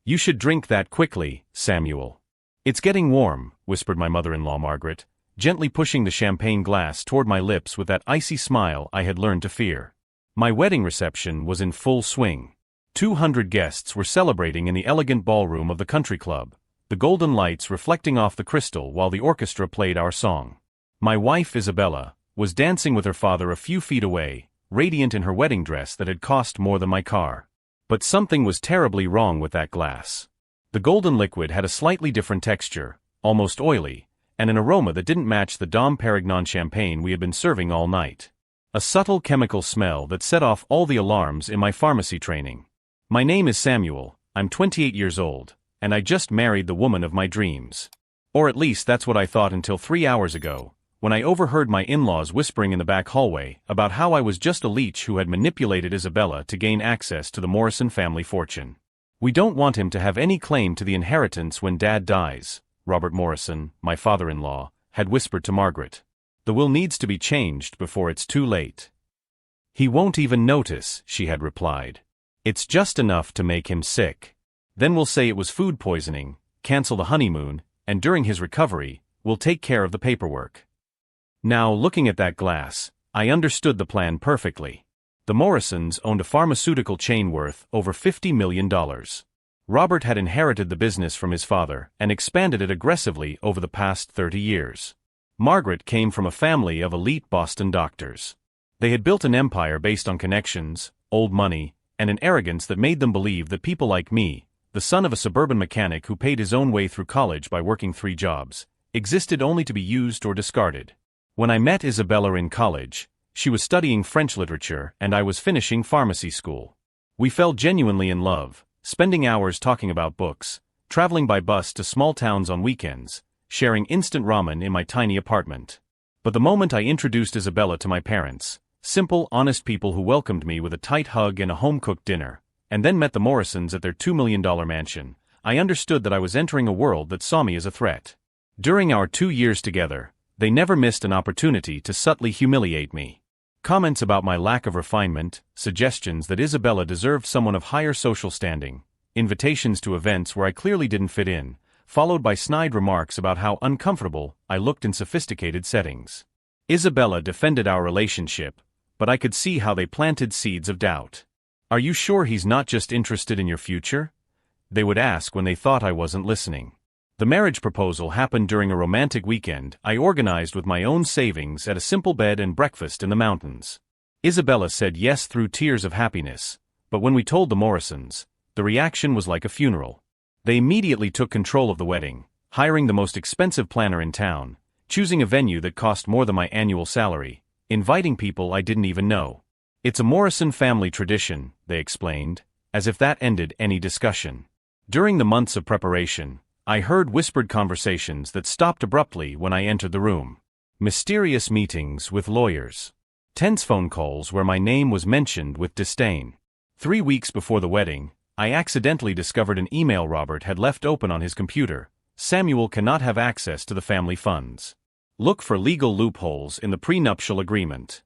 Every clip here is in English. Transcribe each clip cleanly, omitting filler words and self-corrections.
You should drink that quickly, Samuel. It's getting warm, whispered my mother-in-law Margaret, gently pushing the champagne glass toward my lips with that icy smile I had learned to fear. My wedding reception was in full swing. 200 guests were celebrating in the elegant ballroom of the country club, the golden lights reflecting off the crystal while the orchestra played our song. My wife Isabella was dancing with her father a few feet away, radiant in her wedding dress that had cost more than my car. But something was terribly wrong with that glass. The golden liquid had a slightly different texture, almost oily, and an aroma that didn't match the Dom Perignon champagne we had been serving all night. A subtle chemical smell that set off all the alarms in my pharmacy training. My name is Samuel, I'm 28 years old, and I just married the woman of my dreams. Or at least that's what I thought until 3 hours ago, when I overheard my in-laws whispering in the back hallway about how I was just a leech who had manipulated Isabella to gain access to the Morrison family fortune. We don't want him to have any claim to the inheritance when Dad dies, Robert Morrison, my father-in-law, had whispered to Margaret. The will needs to be changed before it's too late. He won't even notice, she had replied. It's just enough to make him sick. Then we'll say it was food poisoning, cancel the honeymoon, and during his recovery, we'll take care of the paperwork. Now, looking at that glass, I understood the plan perfectly. The Morrisons owned a pharmaceutical chain worth over $50 million. Robert had inherited the business from his father and expanded it aggressively over the past 30 years. Margaret came from a family of elite Boston doctors. They had built an empire based on connections, old money, and an arrogance that made them believe that people like me, the son of a suburban mechanic who paid his own way through college by working 3 jobs, existed only to be used or discarded. When I met Isabella in college, she was studying French literature and I was finishing pharmacy school. We fell genuinely in love, spending hours talking about books, traveling by bus to small towns on weekends, sharing instant ramen in my tiny apartment. But the moment I introduced Isabella to my parents, simple, honest people who welcomed me with a tight hug and a home-cooked dinner, and then met the Morrisons at their $2 million mansion, I understood that I was entering a world that saw me as a threat. During our 2 years together, they never missed an opportunity to subtly humiliate me. Comments about my lack of refinement, suggestions that Isabella deserved someone of higher social standing, invitations to events where I clearly didn't fit in, followed by snide remarks about how uncomfortable I looked in sophisticated settings. Isabella defended our relationship, but I could see how they planted seeds of doubt. "Are you sure he's not just interested in your future?" they would ask when they thought I wasn't listening. The marriage proposal happened during a romantic weekend I organized with my own savings at a simple bed and breakfast in the mountains. Isabella said yes through tears of happiness, but when we told the Morrisons, the reaction was like a funeral. They immediately took control of the wedding, hiring the most expensive planner in town, choosing a venue that cost more than my annual salary, inviting people I didn't even know. "It's a Morrison family tradition," they explained, as if that ended any discussion. During the months of preparation, I heard whispered conversations that stopped abruptly when I entered the room. Mysterious meetings with lawyers. Tense phone calls where my name was mentioned with disdain. 3 weeks before the wedding, I accidentally discovered an email Robert had left open on his computer. "Samuel cannot have access to the family funds. Look for legal loopholes in the prenuptial agreement."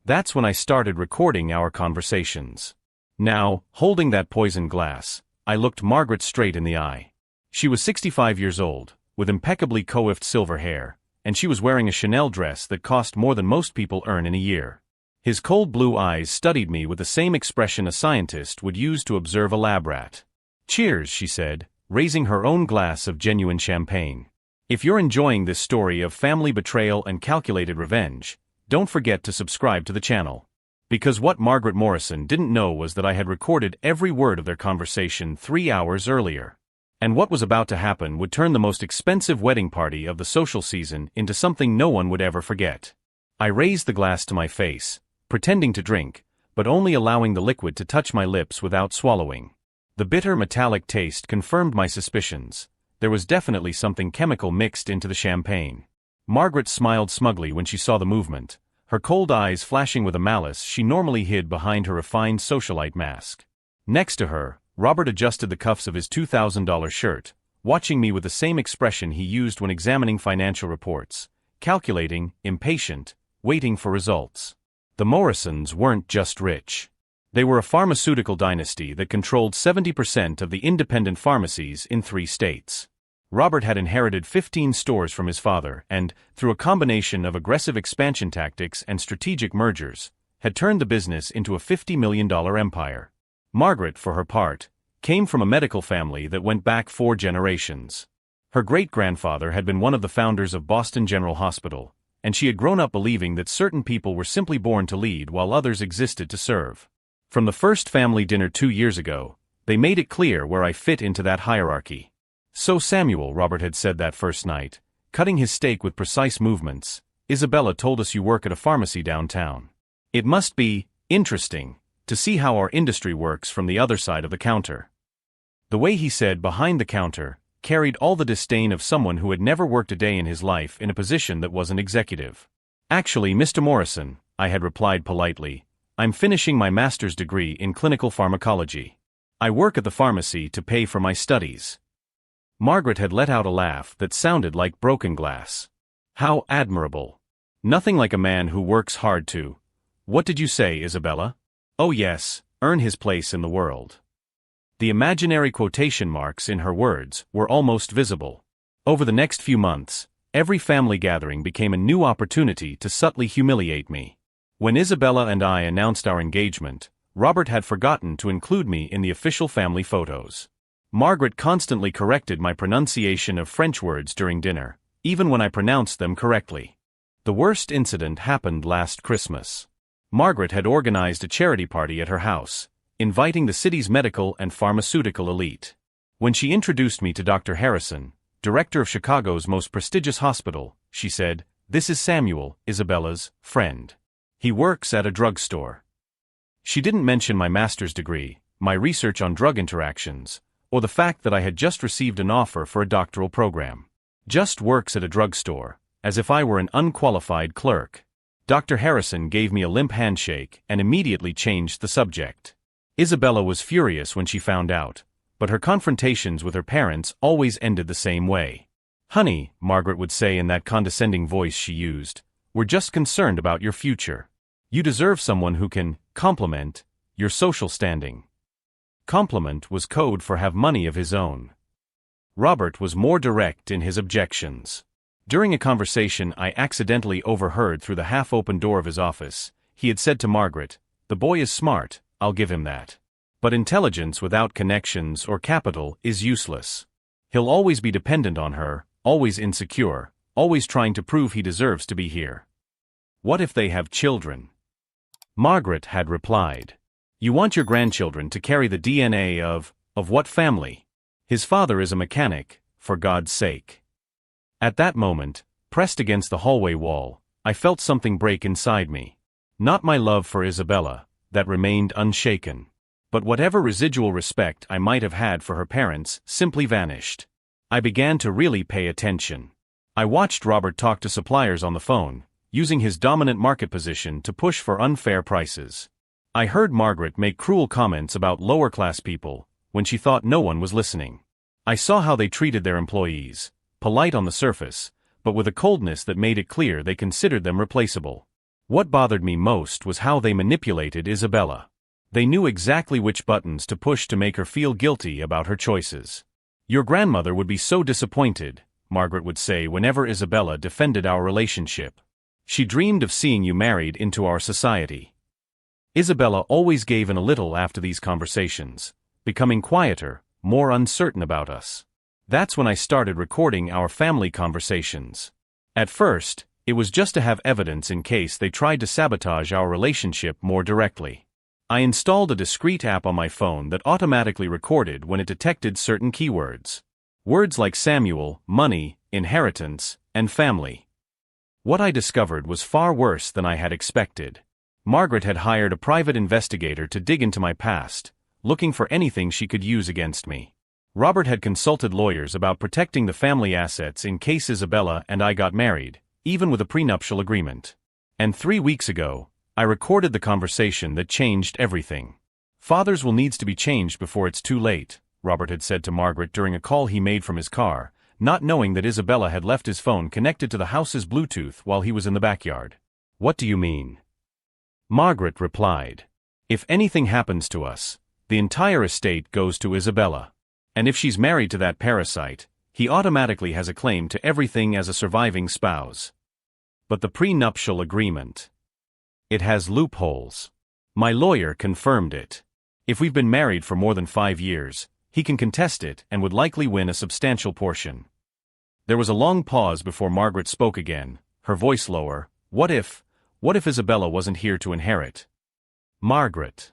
That's when I started recording our conversations. Now, holding that poisoned glass, I looked Margaret straight in the eye. She was 65 years old, with impeccably coiffed silver hair, and she was wearing a Chanel dress that cost more than most people earn in a year. His cold blue eyes studied me with the same expression a scientist would use to observe a lab rat. "Cheers," she said, raising her own glass of genuine champagne. If you're enjoying this story of family betrayal and calculated revenge, don't forget to subscribe to the channel. Because what Margaret Morrison didn't know was that I had recorded every word of their conversation 3 hours earlier. And what was about to happen would turn the most expensive wedding party of the social season into something no one would ever forget. I raised the glass to my face, pretending to drink, but only allowing the liquid to touch my lips without swallowing. The bitter metallic taste confirmed my suspicions. There was definitely something chemical mixed into the champagne. Margaret smiled smugly when she saw the movement, her cold eyes flashing with a malice she normally hid behind her refined socialite mask. Next to her, Robert adjusted the cuffs of his $2,000 shirt, watching me with the same expression he used when examining financial reports, calculating, impatient, waiting for results. The Morrisons weren't just rich. They were a pharmaceutical dynasty that controlled 70% of the independent pharmacies in 3 states. Robert had inherited 15 stores from his father and, through a combination of aggressive expansion tactics and strategic mergers, had turned the business into a $50 million empire. Margaret, for her part, came from a medical family that went back 4 generations. Her great-grandfather had been one of the founders of Boston General Hospital, and she had grown up believing that certain people were simply born to lead while others existed to serve. From the first family dinner 2 years ago, they made it clear where I fit into that hierarchy. "So Samuel," Robert had said that first night, cutting his steak with precise movements, "Isabella told us you work at a pharmacy downtown. It must be interesting to see how our industry works from the other side of the counter." The way he said "behind the counter" carried all the disdain of someone who had never worked a day in his life in a position that wasn't executive. "Actually, Mr. Morrison," I had replied politely, "I'm finishing my master's degree in clinical pharmacology. I work at the pharmacy to pay for my studies." Margaret had let out a laugh that sounded like broken glass. "How admirable. Nothing like a man who works hard to—" "What did you say, Isabella?" "Oh yes, earn his place in the world." The imaginary quotation marks in her words were almost visible. Over the next few months, every family gathering became a new opportunity to subtly humiliate me. When Isabella and I announced our engagement, Robert had forgotten to include me in the official family photos. Margaret constantly corrected my pronunciation of French words during dinner, even when I pronounced them correctly. The worst incident happened last Christmas. Margaret had organized a charity party at her house, inviting the city's medical and pharmaceutical elite. When she introduced me to Dr. Harrison, director of Chicago's most prestigious hospital, she said, "This is Samuel, Isabella's friend. He works at a drugstore." She didn't mention my master's degree, my research on drug interactions, or the fact that I had just received an offer for a doctoral program. "Just works at a drugstore," as if I were an unqualified clerk. Dr. Harrison gave me a limp handshake and immediately changed the subject. Isabella was furious when she found out, but her confrontations with her parents always ended the same way. "Honey," Margaret would say in that condescending voice she used, "we're just concerned about your future. You deserve someone who can complement your social standing." Compliment was code for have money of his own. Robert was more direct in his objections. During a conversation I accidentally overheard through the half-open door of his office, he had said to Margaret, "The boy is smart, I'll give him that. But intelligence without connections or capital is useless. He'll always be dependent on her, always insecure, always trying to prove he deserves to be here." "What if they have children?" Margaret had replied. "You want your grandchildren to carry the DNA of what family? His father is a mechanic, for God's sake." At that moment, pressed against the hallway wall, I felt something break inside me. Not my love for Isabella, that remained unshaken. But whatever residual respect I might have had for her parents simply vanished. I began to really pay attention. I watched Robert talk to suppliers on the phone, using his dominant market position to push for unfair prices. I heard Margaret make cruel comments about lower-class people, when she thought no one was listening. I saw how they treated their employees, polite on the surface, but with a coldness that made it clear they considered them replaceable. What bothered me most was how they manipulated Isabella. They knew exactly which buttons to push to make her feel guilty about her choices. "Your grandmother would be so disappointed," Margaret would say whenever Isabella defended our relationship. "She dreamed of seeing you married into our society." Isabella always gave in a little after these conversations, becoming quieter, more uncertain about us. That's when I started recording our family conversations. At first, it was just to have evidence in case they tried to sabotage our relationship more directly. I installed a discrete app on my phone that automatically recorded when it detected certain keywords. Words like Samuel, money, inheritance, and family. What I discovered was far worse than I had expected. Margaret had hired a private investigator to dig into my past, looking for anything she could use against me. Robert had consulted lawyers about protecting the family assets in case Isabella and I got married, even with a prenuptial agreement. And 3 weeks ago, I recorded the conversation that changed everything. "Fathers will needs to be changed before it's too late," Robert had said to Margaret during a call he made from his car, not knowing that Isabella had left his phone connected to the house's Bluetooth while he was in the backyard. "What do you mean?" Margaret replied. If anything happens to us, the entire estate goes to Isabella. And if she's married to that parasite, he automatically has a claim to everything as a surviving spouse. But the prenuptial agreement, it has loopholes. My lawyer confirmed it. If we've been married for more than 5 years, he can contest it and would likely win a substantial portion. There was a long pause before Margaret spoke again, her voice lower. What if Isabella wasn't here to inherit? Margaret.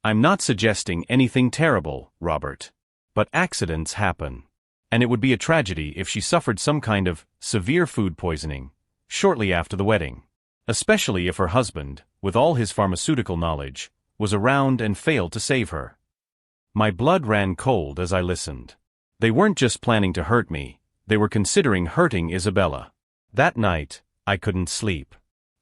I'm not suggesting anything terrible, Robert. But accidents happen. And it would be a tragedy if she suffered some kind of severe food poisoning shortly after the wedding. Especially if her husband, with all his pharmaceutical knowledge, was around and failed to save her. My blood ran cold as I listened. They weren't just planning to hurt me, they were considering hurting Isabella. That night, I couldn't sleep.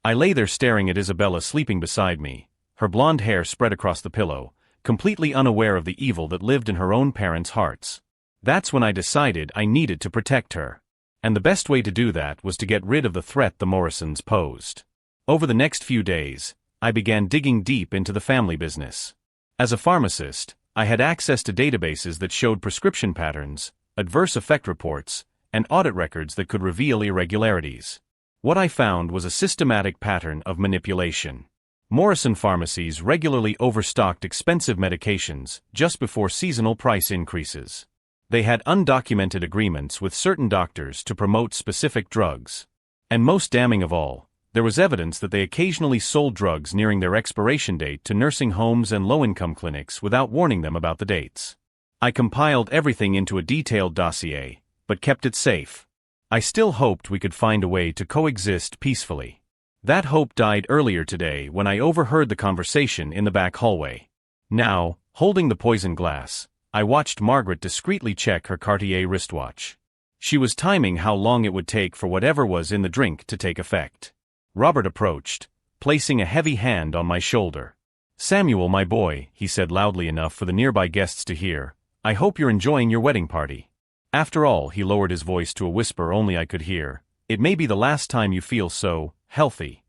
I lay there staring at Isabella sleeping beside me, her blonde hair spread across the pillow, completely unaware of the evil that lived in her own parents' hearts. That's when I decided I needed to protect her. And the best way to do that was to get rid of the threat the Morrisons posed. Over the next few days, I began digging deep into the family business. As a pharmacist, I had access to databases that showed prescription patterns, adverse effect reports, and audit records that could reveal irregularities. What I found was a systematic pattern of manipulation. Morrison pharmacies regularly overstocked expensive medications just before seasonal price increases. They had undocumented agreements with certain doctors to promote specific drugs. And most damning of all, there was evidence that they occasionally sold drugs nearing their expiration date to nursing homes and low-income clinics without warning them about the dates. I compiled everything into a detailed dossier, but kept it safe. I still hoped we could find a way to coexist peacefully. That hope died earlier today when I overheard the conversation in the back hallway. Now, holding the poison glass, I watched Margaret discreetly check her Cartier wristwatch. She was timing how long it would take for whatever was in the drink to take effect. Robert approached, placing a heavy hand on my shoulder. "Samuel, my boy," he said loudly enough for the nearby guests to hear, "I hope you're enjoying your wedding party. After all," he lowered his voice to a whisper only I could hear, "it may be the last time you feel so healthy."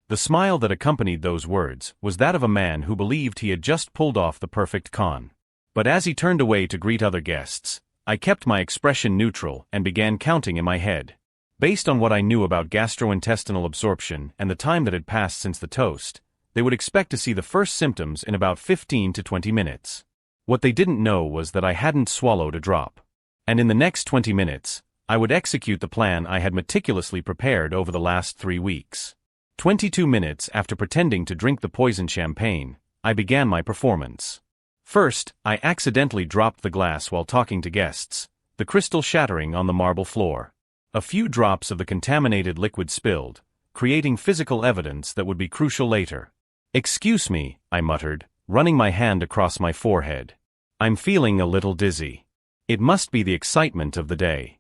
The smile that accompanied those words was that of a man who believed he had just pulled off the perfect con. But as he turned away to greet other guests, I kept my expression neutral and began counting in my head. Based on what I knew about gastrointestinal absorption and the time that had passed since the toast, they would expect to see the first symptoms in about 15 to 20 minutes. What they didn't know was that I hadn't swallowed a drop. And in the next 20 minutes, I would execute the plan I had meticulously prepared over the last 3 weeks. 22 minutes after pretending to drink the poisoned champagne, I began my performance. First, I accidentally dropped the glass while talking to guests, the crystal shattering on the marble floor. A few drops of the contaminated liquid spilled, creating physical evidence that would be crucial later. "Excuse me," I muttered, running my hand across my forehead. "I'm feeling a little dizzy. It must be the excitement of the day."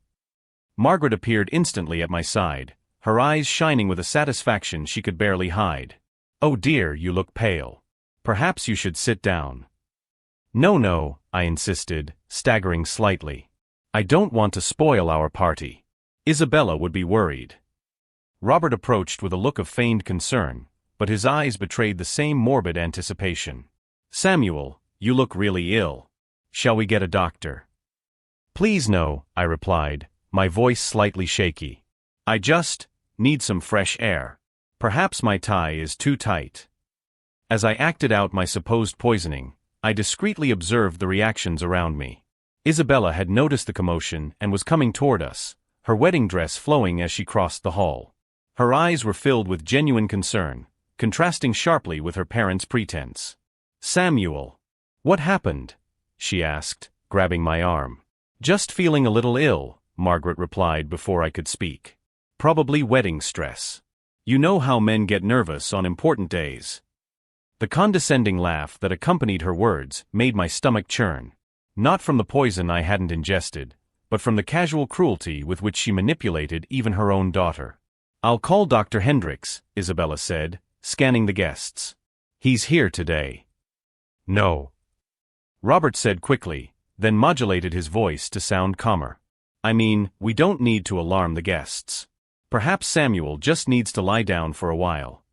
Margaret appeared instantly at my side, her eyes shining with a satisfaction she could barely hide. "Oh dear, you look pale. Perhaps you should sit down." No, I insisted, staggering slightly. "I don't want to spoil our party. Isabella would be worried." Robert approached with a look of feigned concern, but his eyes betrayed the same morbid anticipation. "Samuel, you look really ill. Shall we get a doctor?" "Please no," I replied, my voice slightly shaky. "I just need some fresh air. Perhaps my tie is too tight." As I acted out my supposed poisoning, I discreetly observed the reactions around me. Isabella had noticed the commotion and was coming toward us, her wedding dress flowing as she crossed the hall. Her eyes were filled with genuine concern, contrasting sharply with her parents' pretense. "Samuel, what happened?" she asked, grabbing my arm. "Just feeling a little ill," Margaret replied before I could speak. "Probably wedding stress. You know how men get nervous on important days." The condescending laugh that accompanied her words made my stomach churn. Not from the poison I hadn't ingested, but from the casual cruelty with which she manipulated even her own daughter. "I'll call Dr. Hendricks," Isabella said, scanning the guests. "He's here today." "No," Robert said quickly, then modulated his voice to sound calmer. "I mean, we don't need to alarm the guests. Perhaps Samuel just needs to lie down for a while."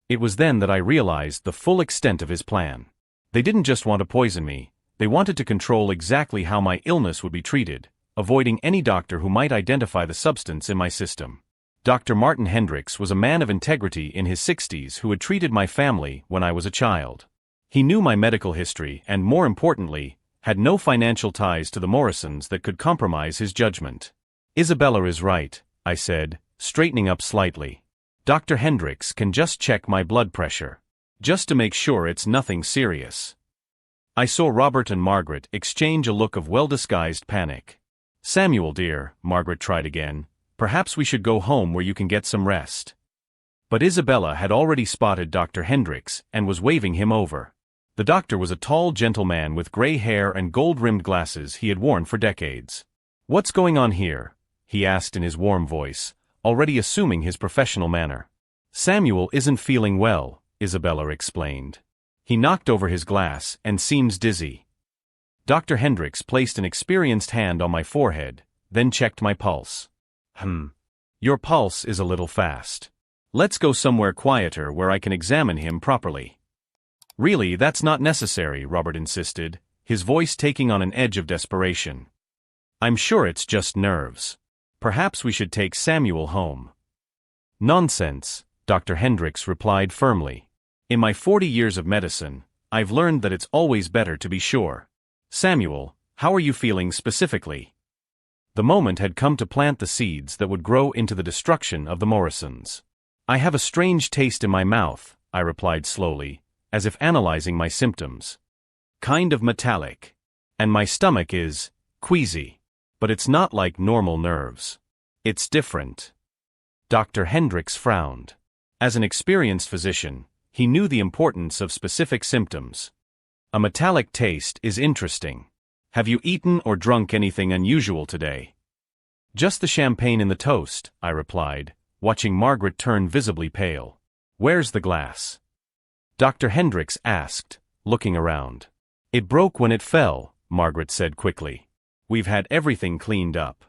It was then that I realized the full extent of his plan. They didn't just want to poison me, they wanted to control exactly how my illness would be treated, avoiding any doctor who might identify the substance in my system. Dr. Martin Hendricks was a man of integrity in his 60s who had treated my family when I was a child. He knew my medical history and, more importantly, had no financial ties to the Morrisons that could compromise his judgment. Isabella is right, I said, straightening up slightly. Dr. Hendricks can just check my blood pressure. Just to make sure it's nothing serious. I saw Robert and Margaret exchange a look of well-disguised panic. Samuel dear, Margaret tried again, perhaps we should go home where you can get some rest. But Isabella had already spotted Dr. Hendricks and was waving him over. The doctor was a tall gentleman with gray hair and gold-rimmed glasses he had worn for decades. What's going on here? He asked in his warm voice, already assuming his professional manner. Samuel isn't feeling well, Isabella explained. He knocked over his glass and seems dizzy. Dr. Hendricks placed an experienced hand on my forehead, then checked my pulse. Your pulse is a little fast. Let's go somewhere quieter where I can examine him properly. Really, that's not necessary, Robert insisted, his voice taking on an edge of desperation. I'm sure it's just nerves. Perhaps we should take Samuel home. Nonsense, Dr. Hendricks replied firmly. In my 40 years of medicine, I've learned that it's always better to be sure. Samuel, how are you feeling specifically? The moment had come to plant the seeds that would grow into the destruction of the Morrisons. I have a strange taste in my mouth, I replied slowly, as if analyzing my symptoms. Kind of metallic. And my stomach is queasy. But it's not like normal nerves. It's different. Dr. Hendricks frowned. As an experienced physician, he knew the importance of specific symptoms. A metallic taste is interesting. Have you eaten or drunk anything unusual today? Just the champagne in the toast, I replied, watching Margaret turn visibly pale. Where's the glass? Dr. Hendricks asked, looking around. It broke when it fell, Margaret said quickly. We've had everything cleaned up.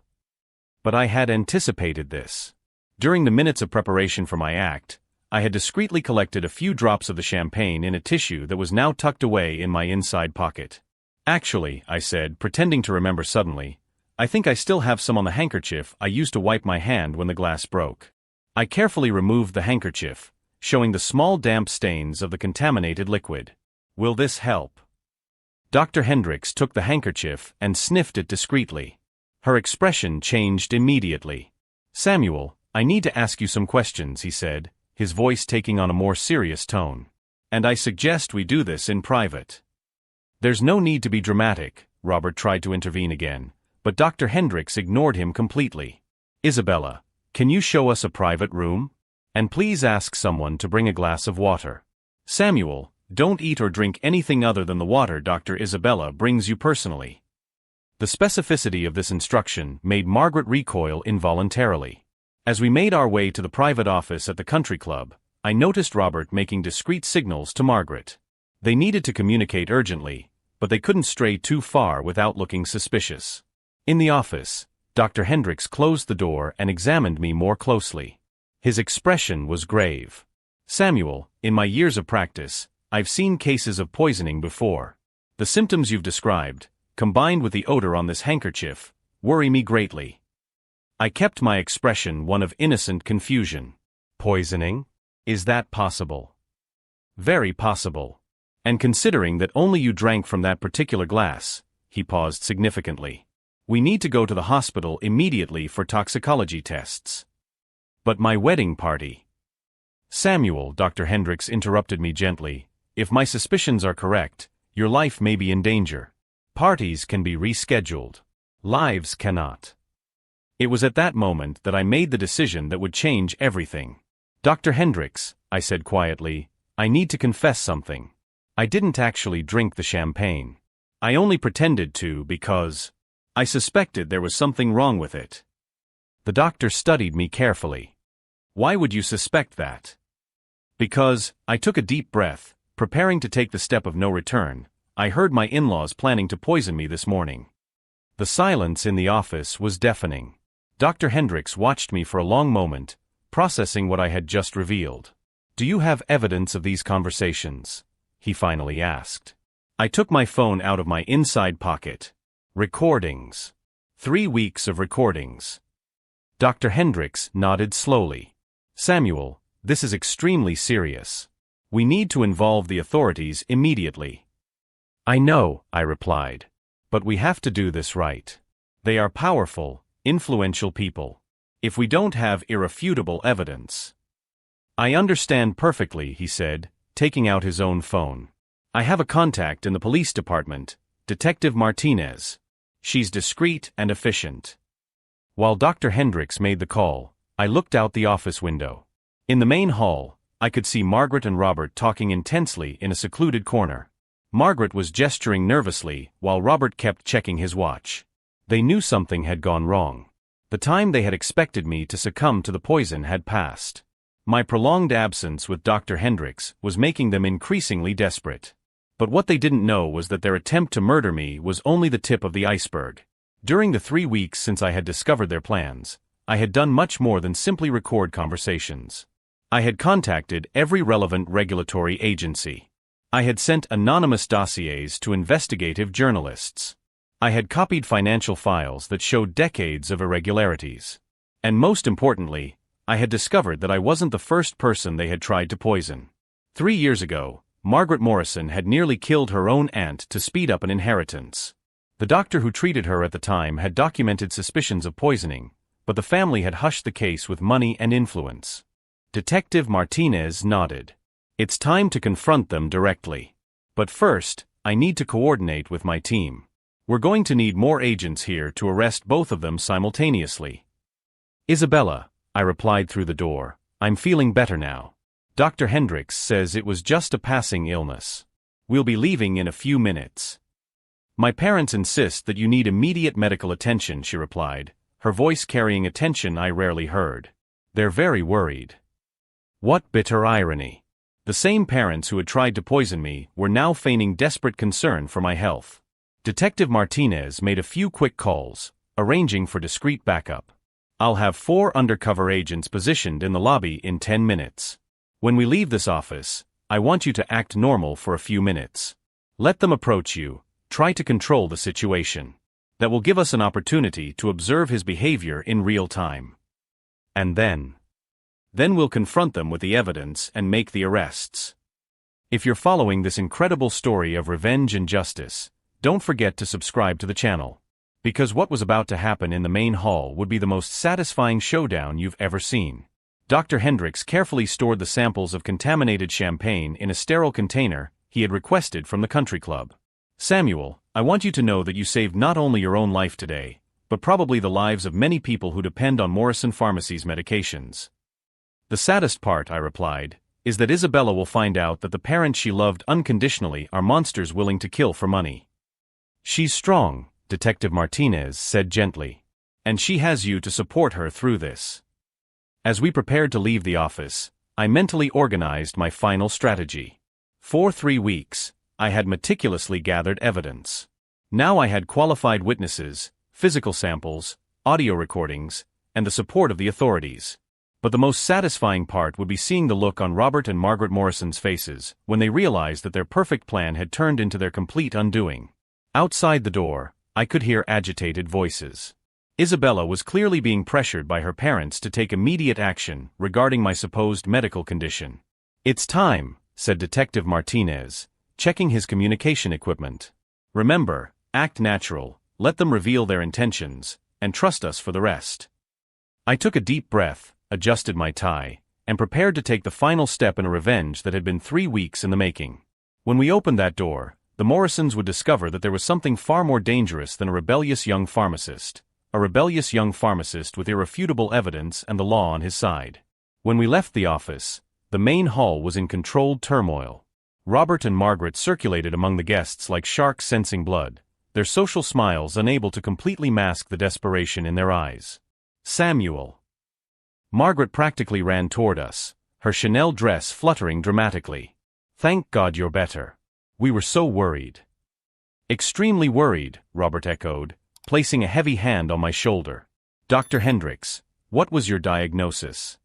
But I had anticipated this. During the minutes of preparation for my act, I had discreetly collected a few drops of the champagne in a tissue that was now tucked away in my inside pocket. Actually, I said, pretending to remember suddenly, I think I still have some on the handkerchief I used to wipe my hand when the glass broke. I carefully removed the handkerchief, showing the small damp stains of the contaminated liquid. Will this help? Dr. Hendricks took the handkerchief and sniffed it discreetly. Her expression changed immediately. Samuel, I need to ask you some questions, he said, his voice taking on a more serious tone. And I suggest we do this in private. There's no need to be dramatic, Robert tried to intervene again, but Dr. Hendricks ignored him completely. Isabella, can you show us a private room? And please ask someone to bring a glass of water. Samuel, don't eat or drink anything other than the water Dr. Isabella brings you personally. The specificity of this instruction made Margaret recoil involuntarily. As we made our way to the private office at the country club, I noticed Robert making discreet signals to Margaret. They needed to communicate urgently, but they couldn't stray too far without looking suspicious. In the office, Dr. Hendricks closed the door and examined me more closely. His expression was grave. Samuel, in my years of practice, I've seen cases of poisoning before. The symptoms you've described, combined with the odor on this handkerchief, worry me greatly. I kept my expression one of innocent confusion. Poisoning? Is that possible? Very possible. And considering that only you drank from that particular glass, he paused significantly. We need to go to the hospital immediately for toxicology tests. But my wedding party. Samuel, Dr. Hendricks interrupted me gently, if my suspicions are correct, your life may be in danger. Parties can be rescheduled. Lives cannot. It was at that moment that I made the decision that would change everything. Dr. Hendricks, I said quietly, I need to confess something. I didn't actually drink the champagne. I only pretended to because I suspected there was something wrong with it. The doctor studied me carefully. Why would you suspect that? Because, I took a deep breath, preparing to take the step of no return. I heard my in-laws planning to poison me this morning. The silence in the office was deafening. Dr. Hendricks watched me for a long moment, processing what I had just revealed. Do you have evidence of these conversations? He finally asked. I took my phone out of my inside pocket. Recordings. 3 weeks of recordings. Dr. Hendricks nodded slowly. Samuel, this is extremely serious. We need to involve the authorities immediately. I know, I replied. But we have to do this right. They are powerful, influential people. If we don't have irrefutable evidence. I understand perfectly, he said, taking out his own phone. I have a contact in the police department, Detective Martinez. She's discreet and efficient. While Dr. Hendricks made the call, I looked out the office window. In the main hall, I could see Margaret and Robert talking intensely in a secluded corner. Margaret was gesturing nervously while Robert kept checking his watch. They knew something had gone wrong. The time they had expected me to succumb to the poison had passed. My prolonged absence with Dr. Hendricks was making them increasingly desperate. But what they didn't know was that their attempt to murder me was only the tip of the iceberg. During the 3 weeks since I had discovered their plans, I had done much more than simply record conversations. I had contacted every relevant regulatory agency. I had sent anonymous dossiers to investigative journalists. I had copied financial files that showed decades of irregularities. And most importantly, I had discovered that I wasn't the first person they had tried to poison. 3 years ago, Margaret Morrison had nearly killed her own aunt to speed up an inheritance. The doctor who treated her at the time had documented suspicions of poisoning, but the family had hushed the case with money and influence. Detective Martinez nodded. It's time to confront them directly. But first, I need to coordinate with my team. We're going to need more agents here to arrest both of them simultaneously. Isabella, I replied through the door, I'm feeling better now. Dr. Hendricks says it was just a passing illness. We'll be leaving in a few minutes. My parents insist that you need immediate medical attention, she replied, her voice carrying a tension I rarely heard. They're very worried. What bitter irony. The same parents who had tried to poison me were now feigning desperate concern for my health. Detective Martinez made a few quick calls, arranging for discreet backup. I'll have 4 undercover agents positioned in the lobby in 10 minutes. When we leave this office, I want you to act normal for a few minutes. Let them approach you, try to control the situation. That will give us an opportunity to observe his behavior in real time. And then we'll confront them with the evidence and make the arrests. If you're following this incredible story of revenge and justice, don't forget to subscribe to the channel. Because what was about to happen in the main hall would be the most satisfying showdown you've ever seen. Dr. Hendricks carefully stored the samples of contaminated champagne in a sterile container he had requested from the country club. Samuel, I want you to know that you saved not only your own life today, but probably the lives of many people who depend on Morrison Pharmacy's medications. The saddest part, I replied, is that Isabella will find out that the parents she loved unconditionally are monsters willing to kill for money. She's strong, Detective Martinez said gently. And she has you to support her through this. As we prepared to leave the office, I mentally organized my final strategy. For 3 weeks, I had meticulously gathered evidence. Now I had qualified witnesses, physical samples, audio recordings, and the support of the authorities. But the most satisfying part would be seeing the look on Robert and Margaret Morrison's faces when they realized that their perfect plan had turned into their complete undoing. Outside the door, I could hear agitated voices. Isabella was clearly being pressured by her parents to take immediate action regarding my supposed medical condition. It's time, said Detective Martinez, checking his communication equipment. Remember, act natural, let them reveal their intentions, and trust us for the rest. I took a deep breath, adjusted my tie, and prepared to take the final step in a revenge that had been 3 weeks in the making. When we opened that door, the Morrisons would discover that there was something far more dangerous than a rebellious young pharmacist with irrefutable evidence and the law on his side. When we left the office, the main hall was in controlled turmoil. Robert and Margaret circulated among the guests like sharks sensing blood, their social smiles unable to completely mask the desperation in their eyes. Samuel. Margaret practically ran toward us, her Chanel dress fluttering dramatically. Thank God you're better. We were so worried. Extremely worried, Robert echoed, placing a heavy hand on my shoulder. Dr. Hendricks, what was your diagnosis?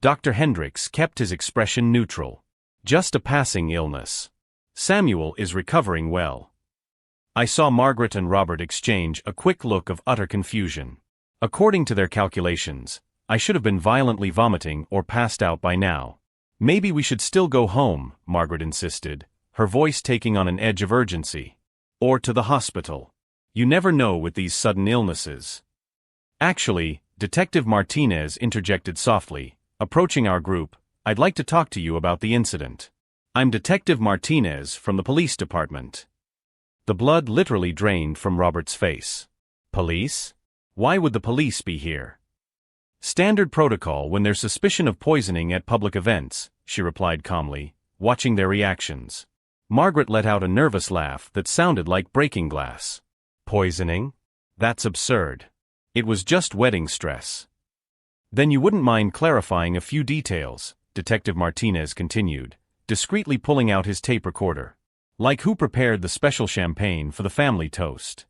Dr. Hendricks kept his expression neutral. Just a passing illness. Samuel is recovering well. I saw Margaret and Robert exchange a quick look of utter confusion. According to their calculations, I should have been violently vomiting or passed out by now. Maybe we should still go home, Margaret insisted, her voice taking on an edge of urgency. Or to the hospital. You never know with these sudden illnesses. Actually, Detective Martinez interjected softly, approaching our group, I'd like to talk to you about the incident. I'm Detective Martinez from the police department. The blood literally drained from Robert's face. Police? Why would the police be here? Standard protocol when there's suspicion of poisoning at public events, she replied calmly, watching their reactions. Margaret let out a nervous laugh that sounded like breaking glass. Poisoning? That's absurd. It was just wedding stress. Then you wouldn't mind clarifying a few details, Detective Martinez continued, discreetly pulling out his tape recorder. Like who prepared the special champagne for the family toast?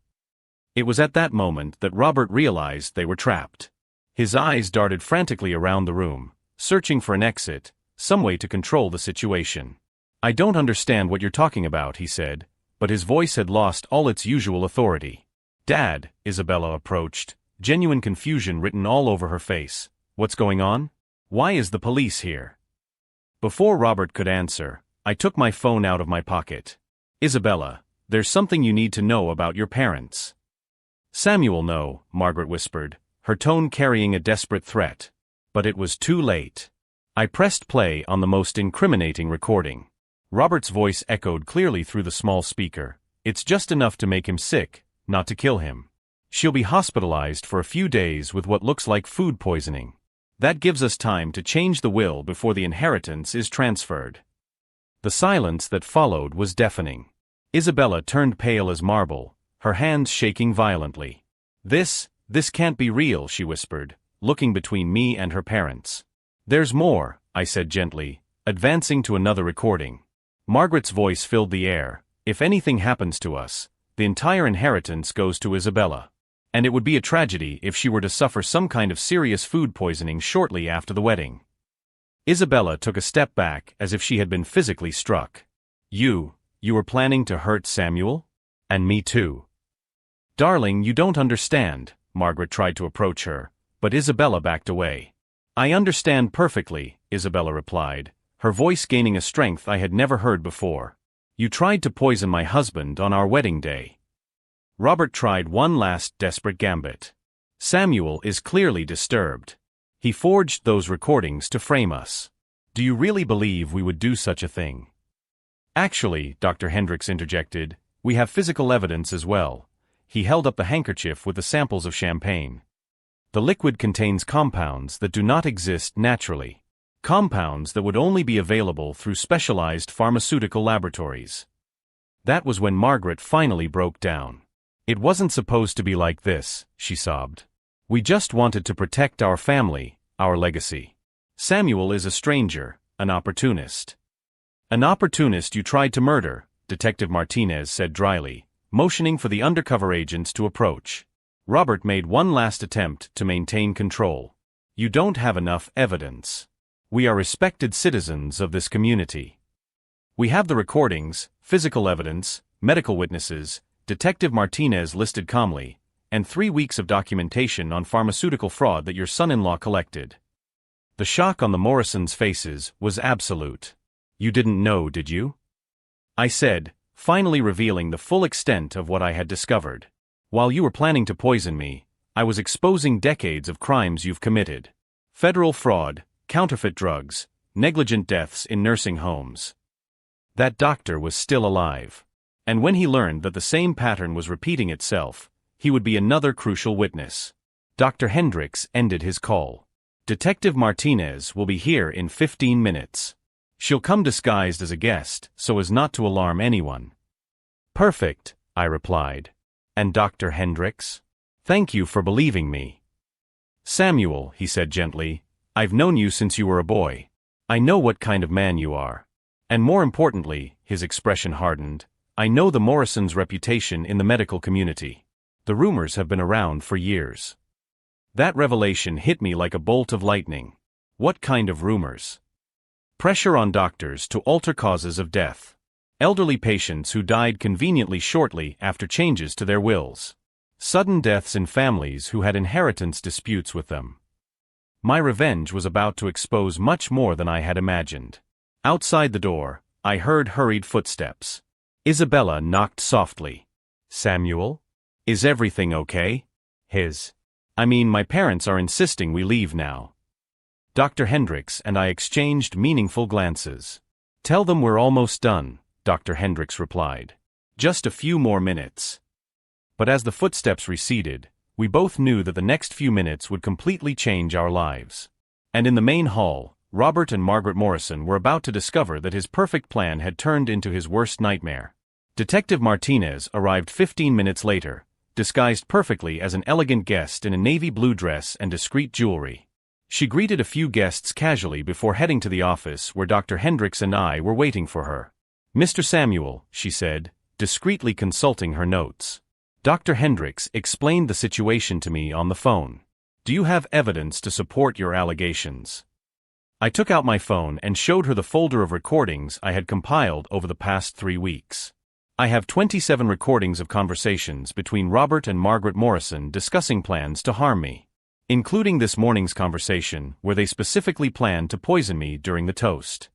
It was at that moment that Robert realized they were trapped. His eyes darted frantically around the room, searching for an exit, some way to control the situation. I don't understand what you're talking about, he said, but his voice had lost all its usual authority. Dad, Isabella approached, genuine confusion written all over her face. What's going on? Why is the police here? Before Robert could answer, I took my phone out of my pocket. Isabella, there's something you need to know about your parents. Samuel, no, Margaret whispered, her tone carrying a desperate threat. But it was too late. I pressed play on the most incriminating recording. Robert's voice echoed clearly through the small speaker. It's just enough to make him sick, not to kill him. She'll be hospitalized for a few days with what looks like food poisoning. That gives us time to change the will before the inheritance is transferred. The silence that followed was deafening. Isabella turned pale as marble, her hands shaking violently. This can't be real, she whispered, looking between me and her parents. There's more, I said gently, advancing to another recording. Margaret's voice filled the air. If anything happens to us, the entire inheritance goes to Isabella. And it would be a tragedy if she were to suffer some kind of serious food poisoning shortly after the wedding. Isabella took a step back as if she had been physically struck. You were planning to hurt Samuel? And me too. Darling, you don't understand, Margaret tried to approach her, but Isabella backed away. I understand perfectly, Isabella replied, her voice gaining a strength I had never heard before. You tried to poison my husband on our wedding day. Robert tried one last desperate gambit. Samuel is clearly disturbed. He forged those recordings to frame us. Do you really believe we would do such a thing? Actually, Dr. Hendricks interjected, we have physical evidence as well. He held up the handkerchief with the samples of champagne. The liquid contains compounds that do not exist naturally. Compounds that would only be available through specialized pharmaceutical laboratories. That was when Margaret finally broke down. It wasn't supposed to be like this, she sobbed. We just wanted to protect our family, our legacy. Samuel is a stranger, an opportunist. An opportunist you tried to murder, Detective Martinez said dryly, motioning for the undercover agents to approach. Robert made one last attempt to maintain control. You don't have enough evidence. We are respected citizens of this community. We have the recordings, physical evidence, medical witnesses, Detective Martinez listed calmly, and 3 weeks of documentation on pharmaceutical fraud that your son-in-law collected. The shock on the Morrisons' faces was absolute. You didn't know, did you? I said, finally revealing the full extent of what I had discovered. While you were planning to poison me, I was exposing decades of crimes you've committed. Federal fraud, counterfeit drugs, negligent deaths in nursing homes. That doctor was still alive. And when he learned that the same pattern was repeating itself, he would be another crucial witness. Dr. Hendricks ended his call. Detective Martinez will be here in 15 minutes. She'll come disguised as a guest, so as not to alarm anyone. Perfect, I replied. And Dr. Hendricks? Thank you for believing me. Samuel, he said gently, I've known you since you were a boy. I know what kind of man you are. And more importantly, his expression hardened, I know the Morrisons' reputation in the medical community. The rumors have been around for years. That revelation hit me like a bolt of lightning. What kind of rumors? Pressure on doctors to alter causes of death. Elderly patients who died conveniently shortly after changes to their wills. Sudden deaths in families who had inheritance disputes with them. My revenge was about to expose much more than I had imagined. Outside the door, I heard hurried footsteps. Isabella knocked softly. Samuel? Is everything okay? My parents are insisting we leave now. Dr. Hendricks and I exchanged meaningful glances. Tell them we're almost done, Dr. Hendricks replied. Just a few more minutes. But as the footsteps receded, we both knew that the next few minutes would completely change our lives. And in the main hall, Robert and Margaret Morrison were about to discover that his perfect plan had turned into his worst nightmare. Detective Martinez arrived 15 minutes later, disguised perfectly as an elegant guest in a navy blue dress and discreet jewelry. She greeted a few guests casually before heading to the office where Dr. Hendricks and I were waiting for her. Mr. Samuel, she said, discreetly consulting her notes. Dr. Hendricks explained the situation to me on the phone. Do you have evidence to support your allegations? I took out my phone and showed her the folder of recordings I had compiled over the past 3 weeks. I have 27 recordings of conversations between Robert and Margaret Morrison discussing plans to harm me, including this morning's conversation where they specifically planned to poison me during the toast.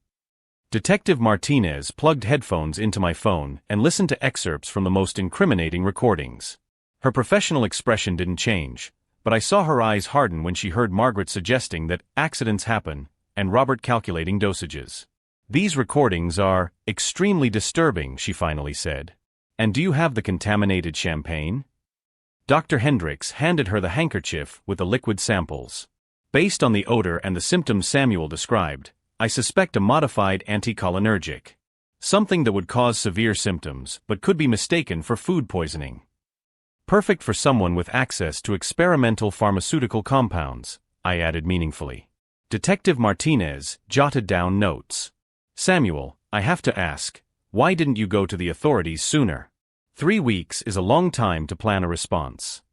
Detective Martinez plugged headphones into my phone and listened to excerpts from the most incriminating recordings. Her professional expression didn't change, but I saw her eyes harden when she heard Margaret suggesting that accidents happen and Robert calculating dosages. These recordings are extremely disturbing, she finally said. And do you have the contaminated champagne? Dr. Hendricks handed her the handkerchief with the liquid samples. Based on the odor and the symptoms Samuel described, I suspect a modified anticholinergic. Something that would cause severe symptoms but could be mistaken for food poisoning. Perfect for someone with access to experimental pharmaceutical compounds, I added meaningfully. Detective Martinez jotted down notes. Samuel, I have to ask, why didn't you go to the authorities sooner? 3 weeks is a long time to plan a response.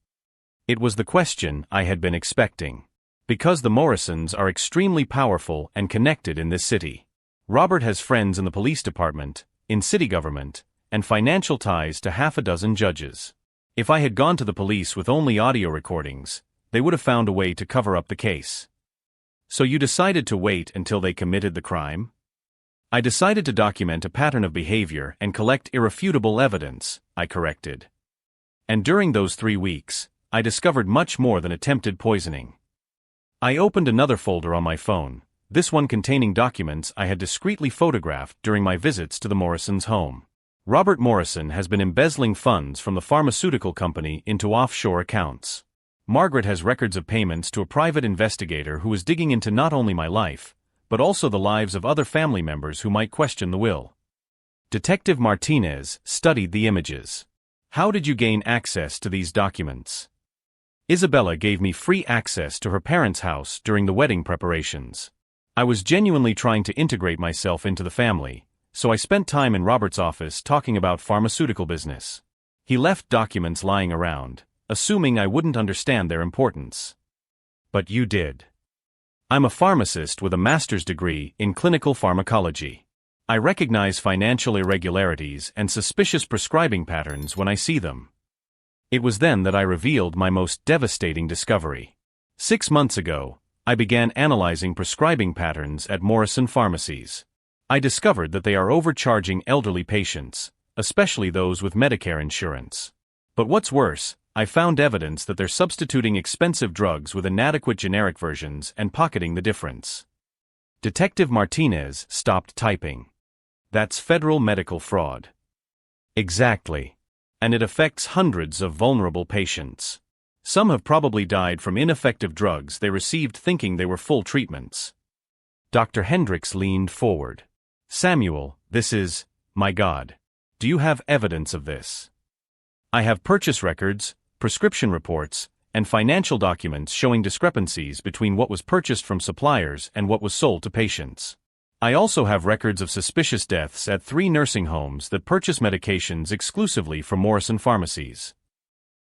It was the question I had been expecting. Because the Morrisons are extremely powerful and connected in this city. Robert has friends in the police department, in city government, and financial ties to half a dozen judges. If I had gone to the police with only audio recordings, they would have found a way to cover up the case. So you decided to wait until they committed the crime? I decided to document a pattern of behavior and collect irrefutable evidence, I corrected. And during those 3 weeks, I discovered much more than attempted poisoning. I opened another folder on my phone, this one containing documents I had discreetly photographed during my visits to the Morrisons' home. Robert Morrison has been embezzling funds from the pharmaceutical company into offshore accounts. Margaret has records of payments to a private investigator who was digging into not only my life, but also the lives of other family members who might question the will. Detective Martinez studied the images. How did you gain access to these documents? Isabella gave me free access to her parents' house during the wedding preparations. I was genuinely trying to integrate myself into the family, so I spent time in Robert's office talking about pharmaceutical business. He left documents lying around, assuming I wouldn't understand their importance. But you did. I'm a pharmacist with a master's degree in clinical pharmacology. I recognize financial irregularities and suspicious prescribing patterns when I see them. It was then that I revealed my most devastating discovery. 6 months ago, I began analyzing prescribing patterns at Morrison pharmacies. I discovered that they are overcharging elderly patients, especially those with Medicare insurance. But what's worse, I found evidence that they're substituting expensive drugs with inadequate generic versions and pocketing the difference. Detective Martinez stopped typing. That's federal medical fraud. Exactly. And it affects hundreds of vulnerable patients. Some have probably died from ineffective drugs they received thinking they were full treatments. Dr. Hendricks leaned forward. Samuel, this is, my God. Do you have evidence of this? I have purchase records, prescription reports, and financial documents showing discrepancies between what was purchased from suppliers and what was sold to patients. I also have records of suspicious deaths at 3 nursing homes that purchase medications exclusively from Morrison pharmacies.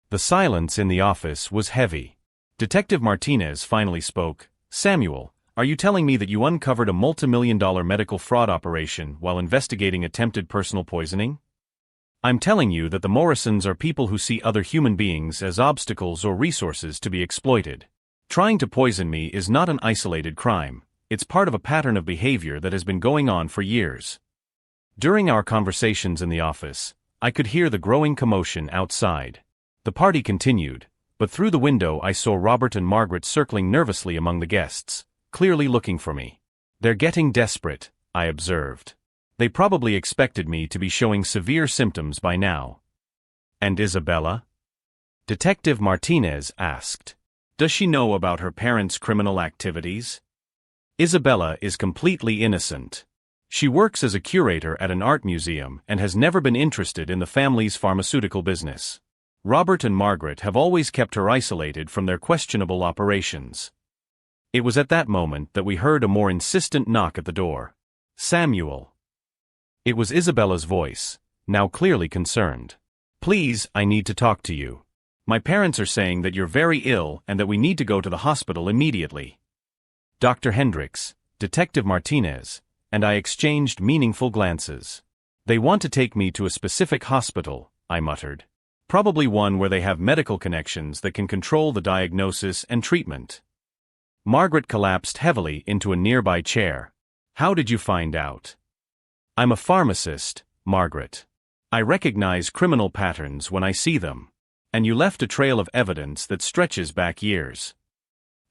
The silence in the office was heavy. Detective Martinez finally spoke. Samuel, Are you telling me that you uncovered a multimillion-dollar medical fraud operation while investigating attempted personal poisoning? I'm telling you that the Morrisons are people who see other human beings as obstacles or resources to be exploited. Trying to poison me is not an isolated crime, it's part of a pattern of behavior that has been going on for years. During our conversations in the office, I could hear the growing commotion outside. The party continued, but through the window I saw Robert and Margaret circling nervously among the guests, clearly looking for me. They're getting desperate, I observed. They probably expected me to be showing severe symptoms by now. And Isabella? Detective Martinez asked. Does she know about her parents' criminal activities? Isabella is completely innocent. She works as a curator at an art museum and has never been interested in the family's pharmaceutical business. Robert and Margaret have always kept her isolated from their questionable operations. It was at that moment that we heard a more insistent knock at the door. Samuel. It was Isabella's voice, now clearly concerned. Please, I need to talk to you. My parents are saying that you're very ill and that we need to go to the hospital immediately. Dr. Hendricks, Detective Martinez, and I exchanged meaningful glances. They want to take me to a specific hospital, I muttered. Probably one where they have medical connections that can control the diagnosis and treatment. Margaret collapsed heavily into a nearby chair. How did you find out? I'm a pharmacist, Margaret. I recognize criminal patterns when I see them. And you left a trail of evidence that stretches back years.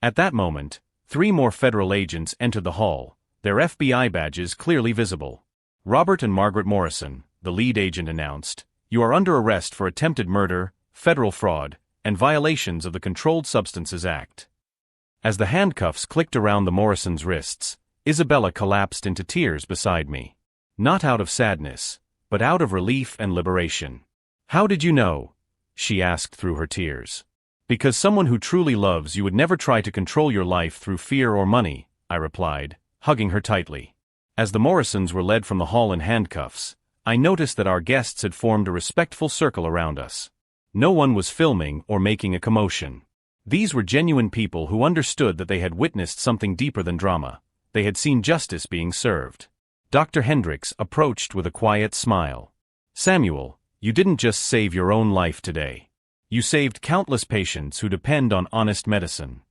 At that moment, 3 more federal agents entered the hall, their FBI badges clearly visible. Robert and Margaret Morrison, the lead agent announced, you are under arrest for attempted murder, federal fraud, and violations of the Controlled Substances Act. As the handcuffs clicked around the Morrisons' wrists, Isabella collapsed into tears beside me. Not out of sadness, but out of relief and liberation. How did you know? She asked through her tears. Because someone who truly loves you would never try to control your life through fear or money, I replied, hugging her tightly. As the Morrisons were led from the hall in handcuffs, I noticed that our guests had formed a respectful circle around us. No one was filming or making a commotion. These were genuine people who understood that they had witnessed something deeper than drama. They had seen justice being served. Dr. Hendricks approached with a quiet smile. Samuel, you didn't just save your own life today. You saved countless patients who depend on honest medicine.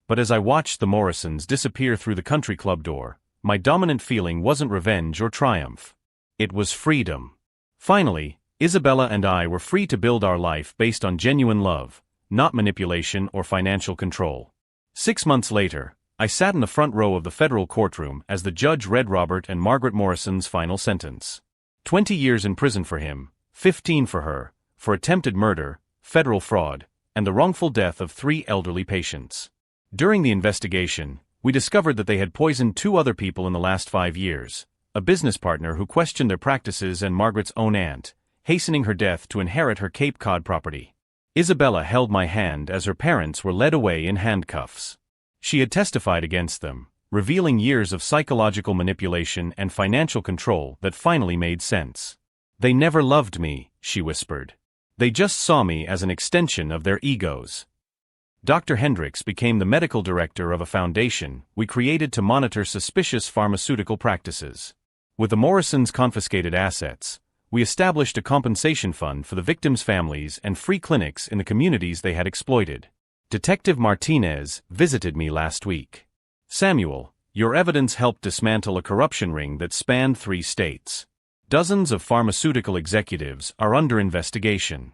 But as I watched the Morrisons disappear through the country club door, my dominant feeling wasn't revenge or triumph. It was freedom. Finally, Isabella and I were free to build our life based on genuine love, not manipulation or financial control. 6 months later, I sat in the front row of the federal courtroom as the judge read Robert and Margaret Morrison's final sentence. 20 years in prison for him, 15 for her, for attempted murder, federal fraud, and the wrongful death of 3 elderly patients. During the investigation, we discovered that they had poisoned 2 other people in the last 5 years, a business partner who questioned their practices and Margaret's own aunt, hastening her death to inherit her Cape Cod property. Isabella held my hand as her parents were led away in handcuffs. She had testified against them, revealing years of psychological manipulation and financial control that finally made sense. They never loved me, she whispered. They just saw me as an extension of their egos. Dr. Hendricks became the medical director of a foundation we created to monitor suspicious pharmaceutical practices. With the Morrisons' confiscated assets, we established a compensation fund for the victims' families and free clinics in the communities they had exploited. Detective Martinez visited me last week. Samuel, your evidence helped dismantle a corruption ring that spanned 3 states. Dozens of pharmaceutical executives are under investigation.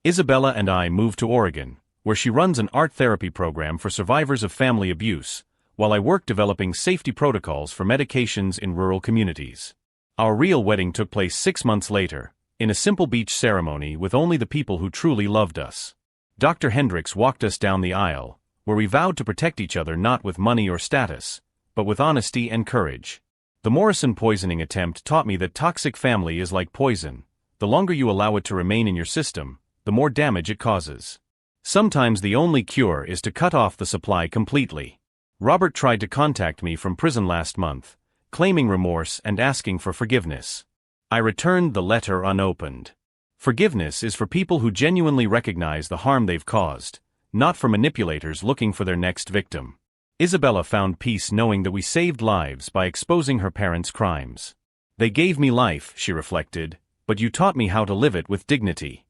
Isabella and I moved to Oregon, where she runs an art therapy program for survivors of family abuse, while I work developing safety protocols for medications in rural communities. Our real wedding took place 6 months later, in a simple beach ceremony with only the people who truly loved us. Dr. Hendricks walked us down the aisle, where we vowed to protect each other not with money or status, but with honesty and courage. The Morrison poisoning attempt taught me that toxic family is like poison. The longer you allow it to remain in your system, the more damage it causes. Sometimes the only cure is to cut off the supply completely. Robert tried to contact me from prison last month, claiming remorse and asking for forgiveness. I returned the letter unopened. Forgiveness is for people who genuinely recognize the harm they've caused, not for manipulators looking for their next victim. Isabella found peace knowing that we saved lives by exposing her parents' crimes. They gave me life, she reflected, but you taught me how to live it with dignity.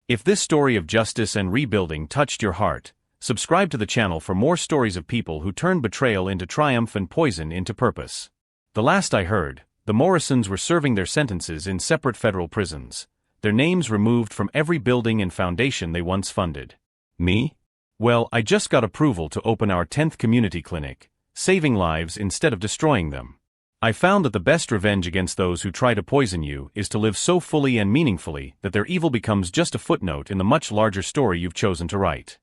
If this story of justice and rebuilding touched your heart, subscribe to the channel for more stories of people who turned betrayal into triumph and poison into purpose. The last I heard, the Morrisons were serving their sentences in separate federal prisons, their names removed from every building and foundation they once funded. Me? Well, I just got approval to open our 10th community clinic, saving lives instead of destroying them. I found that the best revenge against those who try to poison you is to live so fully and meaningfully that their evil becomes just a footnote in the much larger story you've chosen to write.